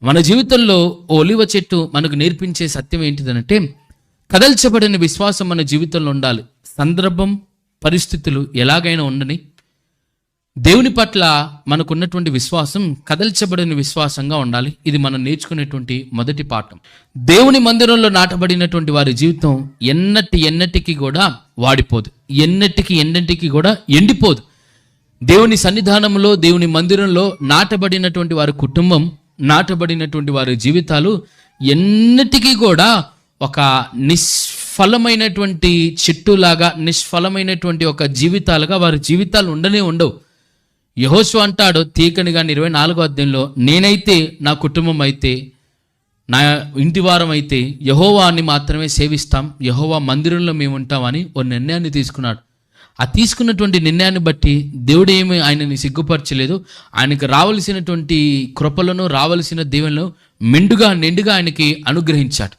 మన జీవితంలో ఓ ఒలివ చెట్టు మనకు నేర్పించే సత్యం ఏంటిదనంటే, కదల్చబడిన విశ్వాసం మన జీవితంలో ఉండాలి. సందర్భం, పరిస్థితులు ఎలాగైనా ఉండని, దేవుని పట్ల మనకున్నటువంటి విశ్వాసం కదల్చబడిన విశ్వాసంగా ఉండాలి. ఇది మనం నేర్చుకునేటువంటి మొదటి పాఠం. దేవుని మందిరంలో నాటబడినటువంటి వారి జీవితం ఎన్నటికి కూడా వాడిపోదు, ఎన్నటికి కూడా ఎండిపోదు. దేవుని సన్నిధానంలో, దేవుని మందిరంలో నాటబడినటువంటి వారి కుటుంబం, నాటబడినటువంటి వారి జీవితాలు ఎన్నటికీ కూడా ఒక నిష్ఫలమైనటువంటి చెట్టులాగా, నిష్ఫలమైనటువంటి ఒక జీవితాలుగా వారి జీవితాలు ఉండనే ఉండవు. యెహోషువ అంటాడు తీకనిగా 24వ అధ్యాయంలో, నేనైతే, నా కుటుంబం అయితే, నా ఇంటి వారం అయితే యెహోవాని మాత్రమే సేవిస్తాం, యెహోవా మందిరంలో మేము ఉంటామని ఓ నిర్ణయాన్ని తీసుకున్నాడు. ఆ తీసుకున్నటువంటి నిర్ణయాన్ని బట్టి దేవుడు ఏమి ఆయనని సిగ్గుపరచలేదు. ఆయనకు రావలసినటువంటి కృపలను, రావలసిన దీవెనలను నిండుగా ఆయనకి అనుగ్రహించాడు.